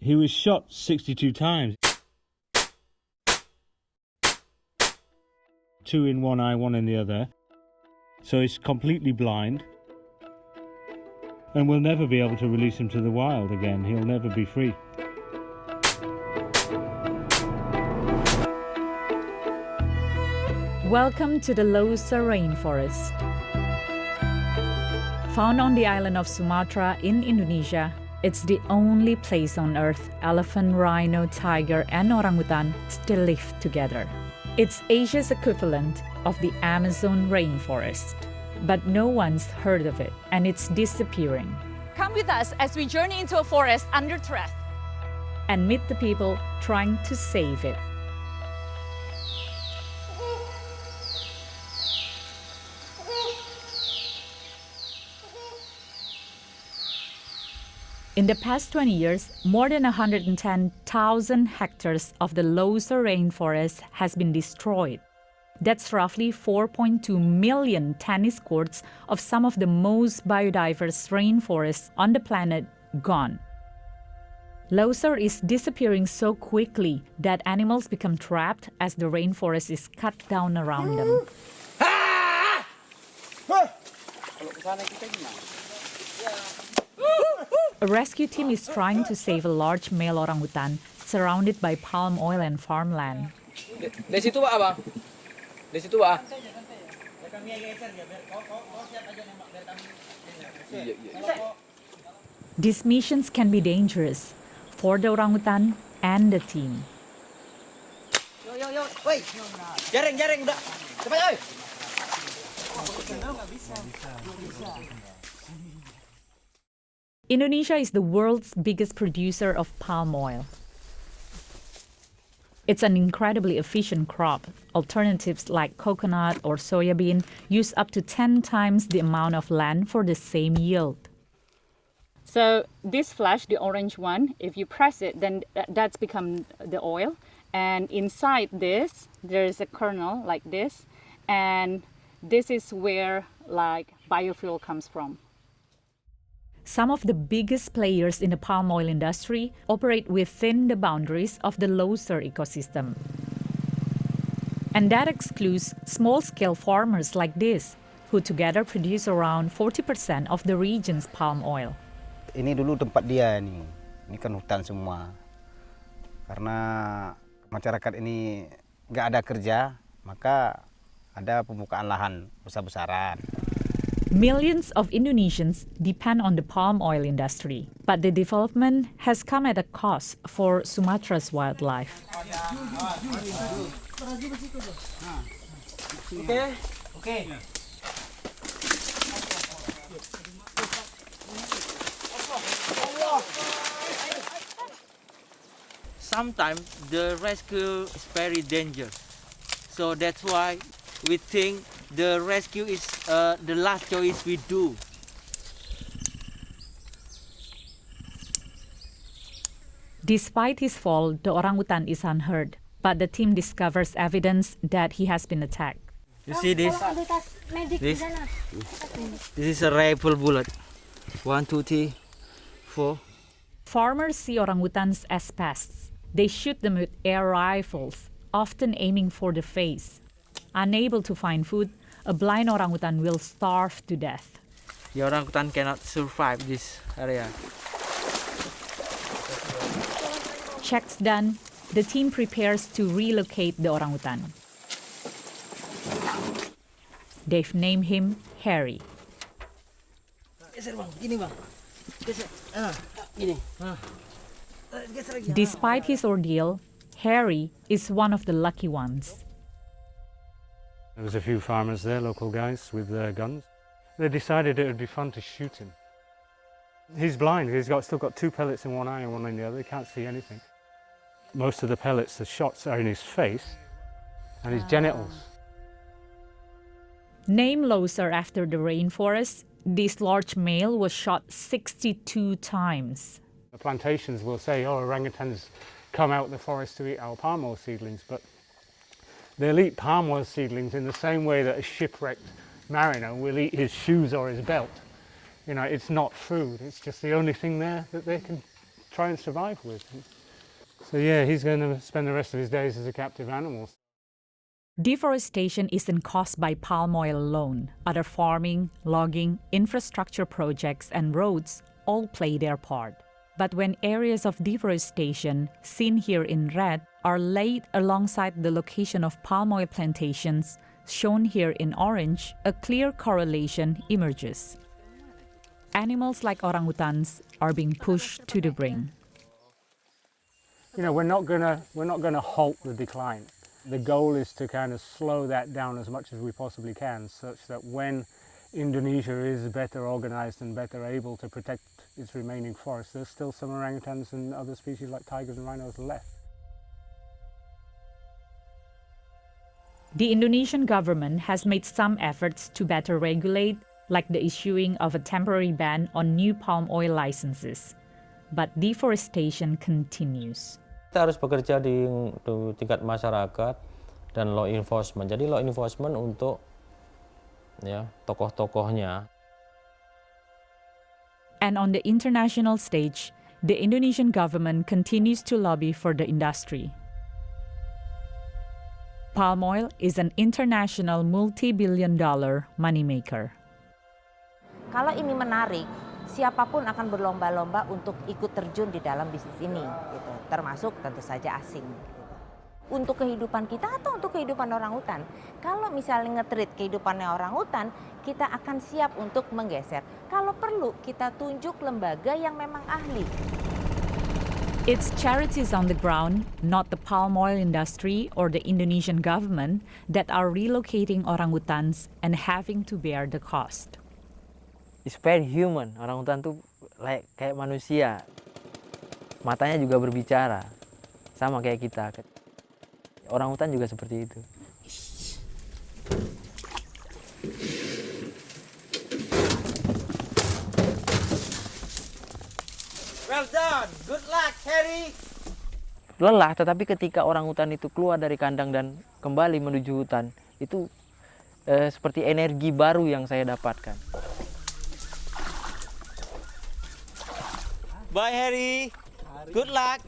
He was shot 62 times. 2 in one eye, 1 in the other. So he's completely blind. And we'll never be able to release him to the wild again. He'll never be free. Welcome to the Leuser rainforest. Found on the island of Sumatra in Indonesia, it's the only place on Earth elephant, rhino, tiger, and orangutan still live together. It's Asia's equivalent of the Amazon rainforest. But no one's heard of it, and it's disappearing. Come with us as we journey into a forest under threat. And meet the people trying to save it. In the past 20 years, more than 110,000 hectares of the Leuser rainforest has been destroyed. That's roughly 4.2 million tennis courts of some of the most biodiverse rainforests on the planet gone. Leuser is disappearing so quickly that animals become trapped as the rainforest is cut down around them. A rescue team is trying to save a large male orangutan surrounded by palm oil and farmland. Dari situ Pak, Abang. Dari situ Pak. These missions can be dangerous for the orangutan and the team. Yo, woi. Jaring, udah. Cepat, oi. Indonesia is the world's biggest producer of palm oil. It's an incredibly efficient crop. Alternatives like coconut or soybean use up to 10 times the amount of land for the same yield. So this flash, the orange one, if you press it, then that's become the oil. And inside this, there is a kernel like this. And this is where like biofuel comes from. Some of the biggest players in the palm oil industry operate within the boundaries of the Leuser ecosystem. And that excludes small-scale farmers like this, who together produce around 40% of the region's palm oil. Ini dulu tempat dia nih. Ini kan hutan semua. Karena masyarakat ini nggak ada kerja, maka ada pembukaan lahan besar-besaran. Millions of Indonesians depend on the palm oil industry, but the development has come at a cost for Sumatra's wildlife. Okay. Sometimes the rescue is very dangerous, so that's why we think the rescue is the last choice we do. Despite his fall, the orangutan is unhurt, but the team discovers evidence that he has been attacked. You see this? This is a rifle bullet. 1, 2, 3, 4. Farmers see orangutans as pests. They shoot them with air rifles, often aiming for the face. Unable to find food, a blind orangutan will starve to death. The orangutan cannot survive this area. Checks done, the team prepares to relocate the orangutan. They've named him Harry. Despite his ordeal, Harry is one of the lucky ones. There was a few farmers there, local guys with their guns. They decided it would be fun to shoot him. He's blind. He's still got 2 pellets in one eye and 1 in the other. He can't see anything. Most of the pellets, the shots, are in his face and his genitals. Named Leuser after the rainforest, this large male was shot 62 times. The plantations will say, oh, orangutans come out of the forest to eat our palm oil seedlings, but they'll eat palm oil seedlings in the same way that a shipwrecked mariner will eat his shoes or his belt. You know, it's not food, it's just the only thing there that they can try and survive with. So yeah, he's going to spend the rest of his days as a captive animal. Deforestation isn't caused by palm oil alone. Other farming, logging, infrastructure projects, and roads all play their part. But when areas of deforestation, seen here in red, are laid alongside the location of palm oil plantations, shown here in orange, a clear correlation emerges. Animals like orangutans are being pushed to the brink. You know, we're not gonna halt the decline. The goal is to kind of slow that down as much as we possibly can, such that when Indonesia is better organized and better able to protect its remaining forests, there's still some orangutans and other species like tigers and rhinos left. The Indonesian government has made some efforts to better regulate, like the issuing of a temporary ban on new palm oil licenses. But deforestation continues. Kita harus bekerja di tingkat masyarakat dan law enforcement. Jadi law enforcement untuk ya tokoh-tokohnya. And on the international stage, the Indonesian government continues to lobby for the industry. Palm oil is an international multi-billion-dollar moneymaker. Kalau ini menarik, siapapun akan berlomba-lomba untuk ikut terjun di dalam bisnis ini, gitu. Termasuk tentu saja asing. Gitu. Untuk kehidupan kita atau untuk kehidupan orangutan. Kalau misalnya nge-treat kehidupannya orangutan, kita akan siap untuk menggeser. Kalau perlu, kita tunjuk lembaga yang memang ahli. It's charities on the ground, not the palm oil industry or the Indonesian government, that are relocating orangutans and having to bear the cost. It's very human. Orangutan tuh kayak manusia. Matanya juga berbicara. Sama kayak kita. Orangutan juga seperti itu. Well done. Good luck, Harry. Lelah, tetapi ketika orangutan itu keluar dari kandang dan kembali menuju hutan, itu seperti energi baru yang saya dapatkan. Bye, Harry. Good luck.